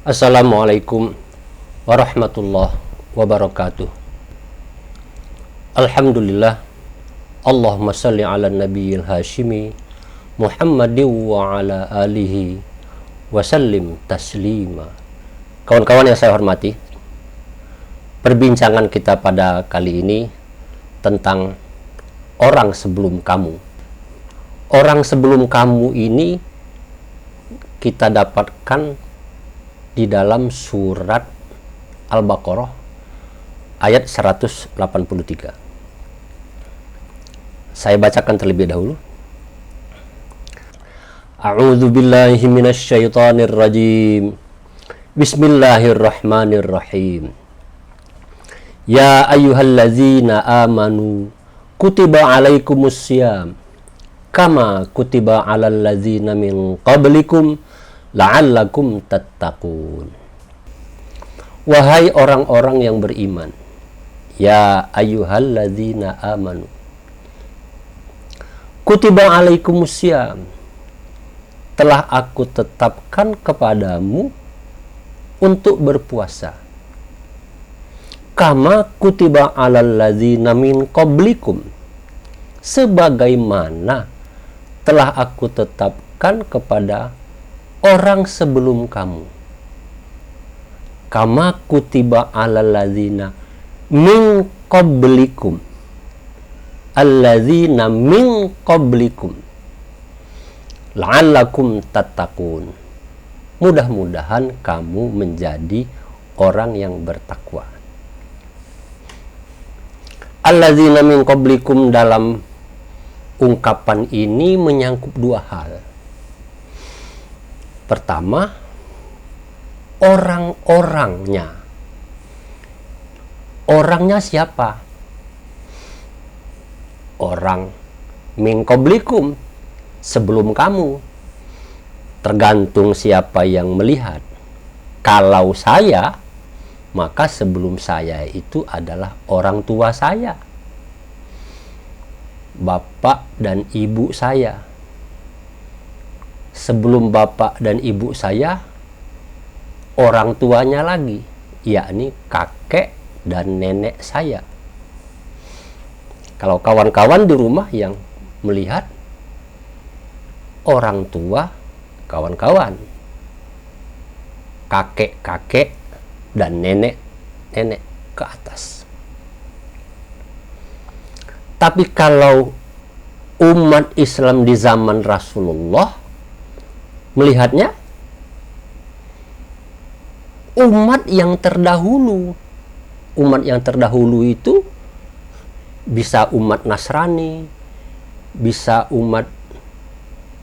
Assalamualaikum warahmatullahi wabarakatuh. Alhamdulillah. Allahumma salli ala nabiyil hashimi Muhammadin wa ala alihi wa sallim taslima. Kawan-kawan yang saya hormati, perbincangan kita pada kali ini tentang orang sebelum kamu. Orang sebelum kamu ini kita dapatkan di dalam surat Al-Baqarah ayat 183. Saya bacakan terlebih dahulu. A'udzu billahi minasy syaithanir rajim. Bismillahirrahmanirrahim. Ya ayyuhallazina amanu kutiba alaikumussyam kama kutiba alal ladzina min qablikum la'allakum tattaqun. Wahai orang-orang yang beriman, ya ayyuhalladzina amanu kutiba alaikumussyam, telah aku tetapkan kepadamu untuk berpuasa, kama kutiba alal ladzina min qablikum, sebagaimana telah aku tetapkan kepada orang sebelum kamu. Kama kutiba alal ladzina min qablikum, alladzina min qablikum la'allakum tattaqun, mudah-mudahan kamu menjadi orang yang bertakwa. Alladzina min qablikum dalam ungkapan ini menyangkut dua hal. Pertama, orang-orangnya. Orangnya siapa? Orang min qablikum, sebelum kamu. Tergantung siapa yang melihat. Kalau saya, maka sebelum saya itu adalah orang tua saya, bapak dan ibu saya. Sebelum bapak dan ibu saya, orang tuanya lagi, yakni kakek dan nenek saya. Kalau kawan-kawan di rumah yang melihat, orang tua, kawan-kawan, kakek-kakek dan nenek-nenek ke atas. Tapi kalau umat Islam di zaman Rasulullah melihatnya, umat yang terdahulu. Umat yang terdahulu itu bisa umat Nasrani, bisa umat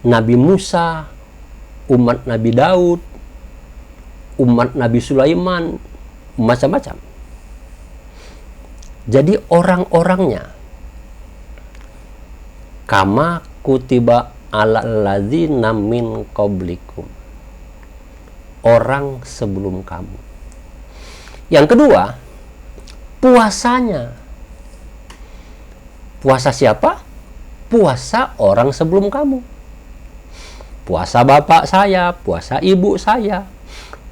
Nabi Musa, umat Nabi Daud, umat Nabi Sulaiman, macam-macam. Jadi orang-orangnya, kama kutiba alal ladzina min qablikum, orang sebelum kamu. Yang kedua, puasanya. Puasa siapa? Puasa orang sebelum kamu. Puasa bapak saya, puasa ibu saya,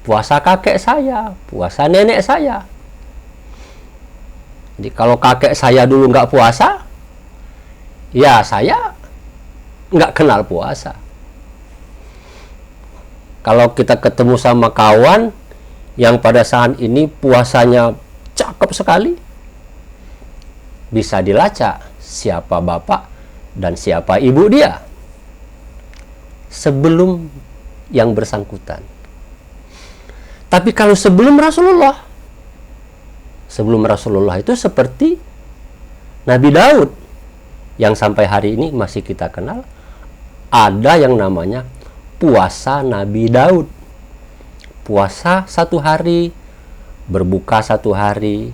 puasa kakek saya, puasa nenek saya. Jadi kalau kakek saya dulu nggak puasa, ya saya nggak kenal puasa. Kalau kita ketemu sama kawan yang pada saat ini puasanya cakep sekali, bisa dilacak siapa bapak dan siapa ibu dia sebelum yang bersangkutan. Tapi kalau sebelum Rasulullah itu seperti Nabi Daud yang sampai hari ini masih kita kenal. Ada yang namanya puasa Nabi Daud. Puasa 1 hari, berbuka 1 hari,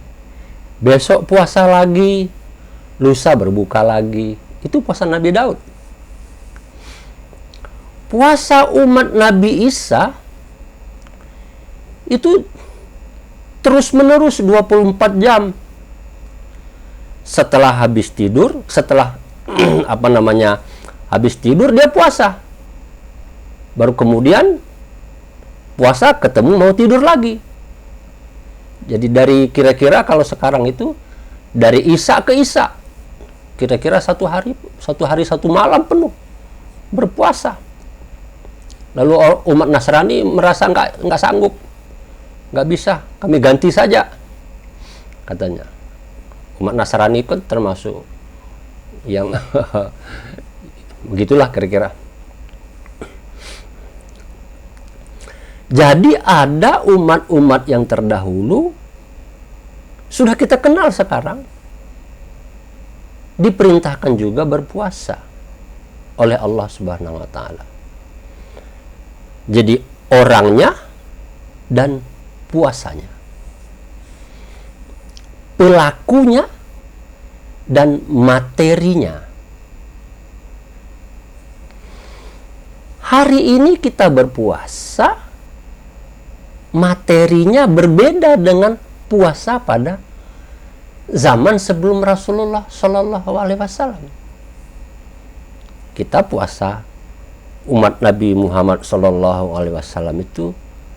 besok puasa lagi, lusa berbuka lagi. Itu puasa Nabi Daud. Puasa umat Nabi Isa itu terus menerus 24 jam. Setelah habis tidur, setelah habis tidur dia puasa. Baru kemudian puasa ketemu mau tidur lagi. Jadi dari kira-kira kalau sekarang itu dari Isya ke Isya, kira-kira satu hari satu malam penuh berpuasa. Lalu umat Nasrani merasa nggak sanggup, nggak bisa, kami ganti saja, katanya. Umat Nasrani kan termasuk yang begitulah kira-kira. Jadi ada umat-umat yang terdahulu sudah kita kenal sekarang diperintahkan juga berpuasa oleh Allah Subhanahu wa taala. Jadi orangnya dan puasanya, pelakunya dan materinya. Hari ini kita berpuasa, materinya berbeda dengan puasa pada zaman sebelum Rasulullah Shallallahu Alaihi Wasallam. Kita puasa umat Nabi Muhammad Shallallahu Alaihi Wasallam itu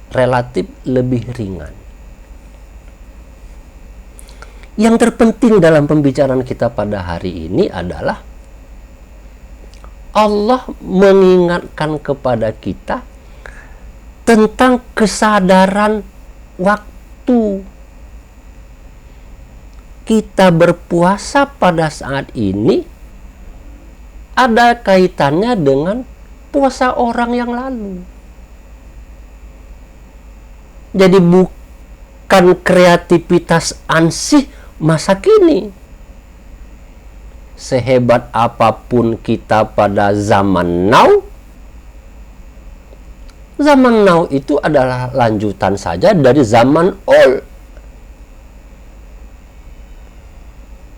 relatif lebih ringan. Yang terpenting dalam pembicaraan kita pada hari ini adalah Allah mengingatkan kepada kita tentang kesadaran waktu. Kita berpuasa pada saat ini ada kaitannya dengan puasa orang yang lalu. Jadi bukan kreativitas ansih masa kini. Sehebat apapun kita pada zaman now, zaman now itu adalah lanjutan saja dari zaman old.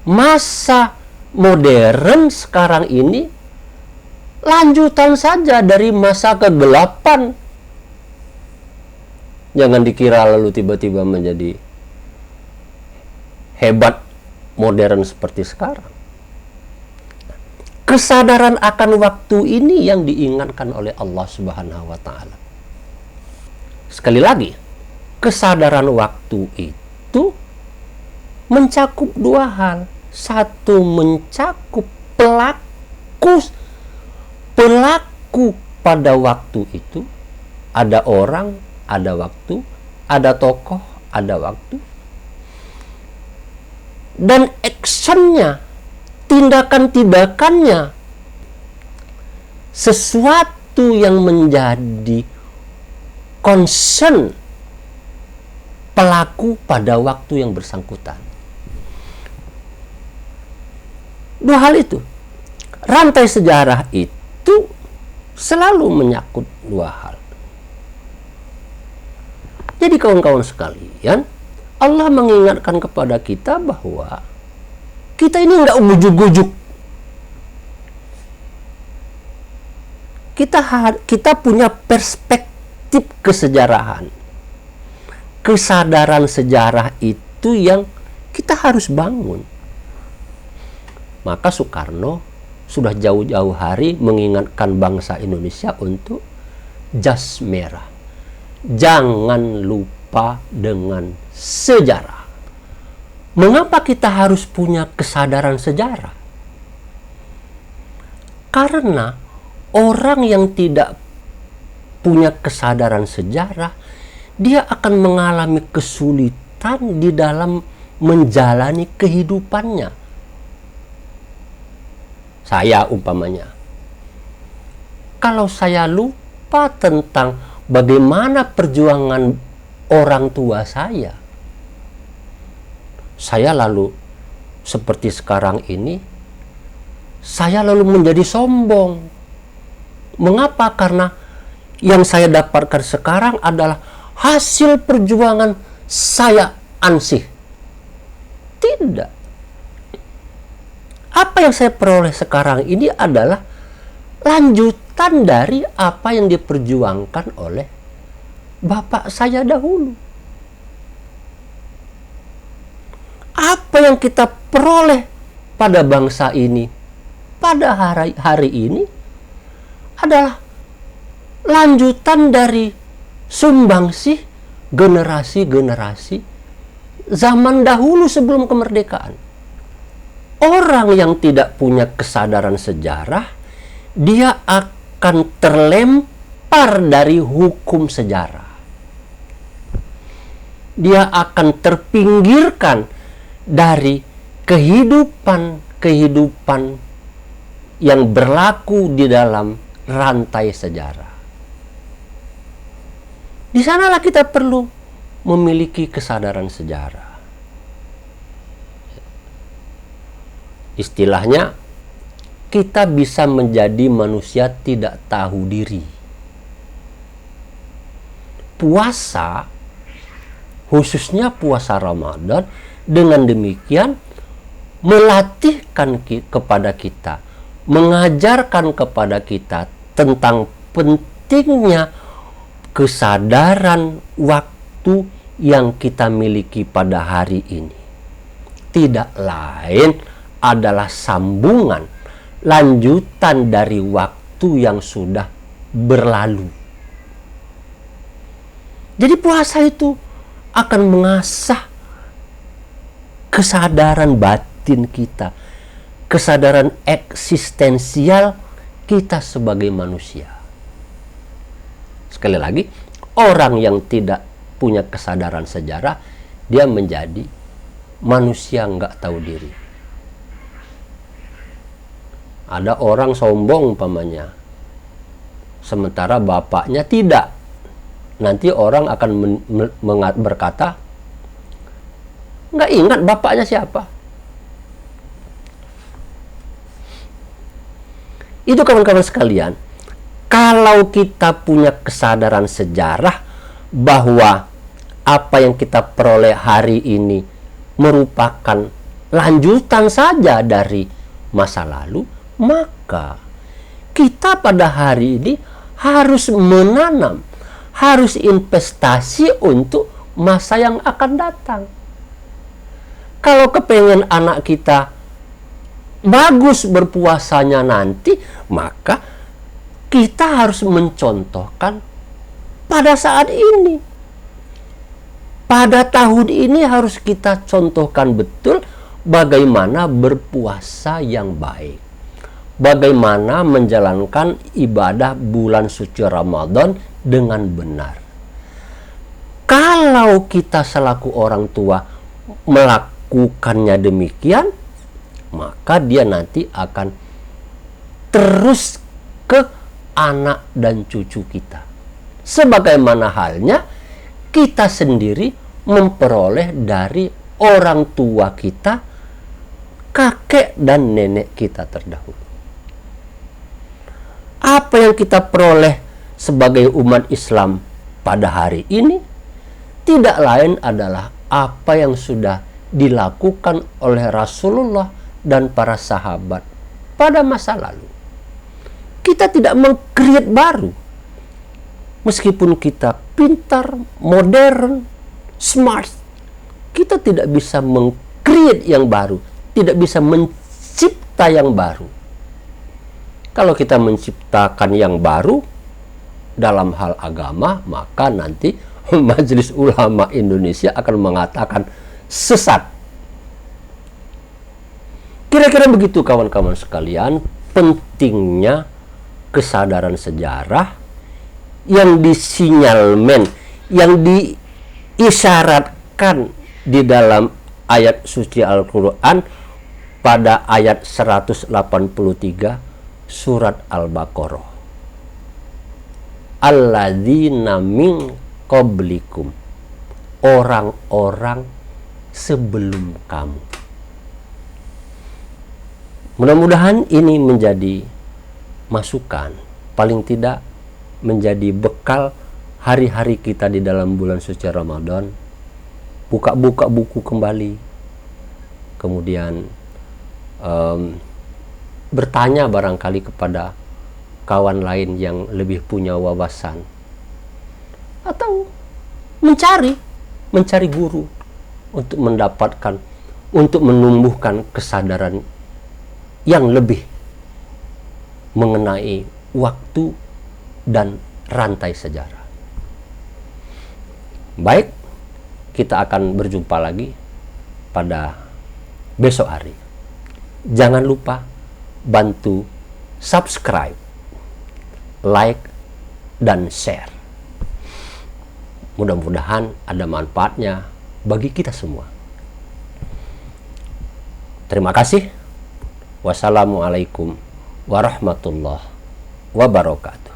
Masa modern sekarang ini lanjutan saja dari masa kegelapan. Jangan dikira lalu tiba-tiba menjadi hebat modern seperti sekarang. Kesadaran akan waktu ini yang diingatkan oleh Allah Subhanahu wa taala. Sekali lagi, kesadaran waktu itu mencakup dua hal. Satu, mencakup pelaku pada waktu itu. Ada orang, ada waktu, ada tokoh, ada waktu. Dan actionnya, tindakan-tindakannya, sesuatu yang menjadi concern pelaku pada waktu yang bersangkutan. Dua hal itu, rantai sejarah itu selalu menyangkut dua hal. Jadi kawan-kawan sekalian, Allah mengingatkan kepada kita bahwa kita ini nggak ujuk-ujuk. Kita punya perspektif kesejarahan. Kesadaran sejarah itu yang kita harus bangun. Maka Soekarno sudah jauh-jauh hari mengingatkan bangsa Indonesia untuk jas merah. Jangan lupa dengan sejarah. Mengapa kita harus punya kesadaran sejarah? Karena orang yang tidak punya kesadaran sejarah, dia akan mengalami kesulitan di dalam menjalani kehidupannya. Saya umpamanya, kalau saya lupa tentang bagaimana perjuangan orang tua saya lalu seperti sekarang ini, saya lalu menjadi sombong. Mengapa? Karena yang saya dapatkan sekarang adalah hasil perjuangan saya ansih. Tidak. Apa yang saya peroleh sekarang ini adalah lanjutan dari apa yang diperjuangkan oleh bapak saya dahulu. Apa yang kita peroleh pada bangsa ini pada hari ini adalah lanjutan dari sumbangsih generasi-generasi zaman dahulu sebelum kemerdekaan. Orang yang tidak punya kesadaran sejarah, dia akan terlempar dari hukum sejarah. Dia akan terpinggirkan dari kehidupan yang berlaku di dalam rantai sejarah. Di sanalah kita perlu memiliki kesadaran sejarah. Istilahnya, kita bisa menjadi manusia tidak tahu diri. Puasa, khususnya puasa Ramadan, dengan demikian melatihkan kepada kita, mengajarkan kepada kita tentang pentingnya kesadaran waktu yang kita miliki pada hari ini. Tidak lain adalah sambungan, lanjutan dari waktu yang sudah berlalu. Jadi puasa itu akan mengasah kesadaran batin kita, kesadaran eksistensial kita sebagai manusia. Sekali lagi, orang yang tidak punya kesadaran sejarah, dia menjadi manusia nggak tahu diri. Ada orang sombong umpamanya, sementara bapaknya tidak. Nanti orang akan berkata, nggak ingat bapaknya siapa. Itu kawan-kawan sekalian, kalau kita punya kesadaran sejarah bahwa apa yang kita peroleh hari ini merupakan lanjutan saja dari masa lalu, maka kita pada hari ini harus menanam, harus investasi untuk masa yang akan datang. Kalau kepengen anak kita bagus berpuasanya nanti, maka kita harus mencontohkan pada saat ini. Pada tahun ini harus kita contohkan betul bagaimana berpuasa yang baik, bagaimana menjalankan ibadah bulan suci Ramadan dengan benar. Kalau kita selaku orang tua melakukannya demikian, maka dia nanti akan terus ke anak dan cucu kita. Sebagaimana halnya kita sendiri memperoleh dari orang tua kita, kakek dan nenek kita terdahulu. Apa yang kita peroleh sebagai umat Islam pada hari ini tidak lain adalah apa yang sudah dilakukan oleh Rasulullah dan para sahabat pada masa lalu. Kita tidak meng-create baru. Meskipun kita pintar, modern, smart, kita tidak bisa meng-create yang baru, tidak bisa mencipta yang baru. Kalau kita menciptakan yang baru dalam hal agama, maka nanti Majelis Ulama Indonesia akan mengatakan sesat. Kira-kira begitu kawan-kawan sekalian, pentingnya kesadaran sejarah yang disinyalmen, yang diisyaratkan di dalam ayat suci Al-Quran pada ayat 183 surat Al-Baqarah. Alladzina min qablikum, orang-orang sebelum kamu. Mudah-mudahan ini menjadi masukan, paling tidak menjadi bekal hari-hari kita di dalam bulan suci Ramadan. Buka-buka buku kembali, kemudian bertanya barangkali kepada kawan lain yang lebih punya wawasan, atau mencari guru untuk mendapatkan, untuk menumbuhkan kesadaran yang lebih mengenai waktu dan rantai sejarah. Baik, kita akan berjumpa lagi pada besok hari. Jangan lupa bantu subscribe, like, dan share. Mudah-mudahan ada manfaatnya bagi kita semua. Terima kasih. Wassalamualaikum warahmatullahi wabarakatuh.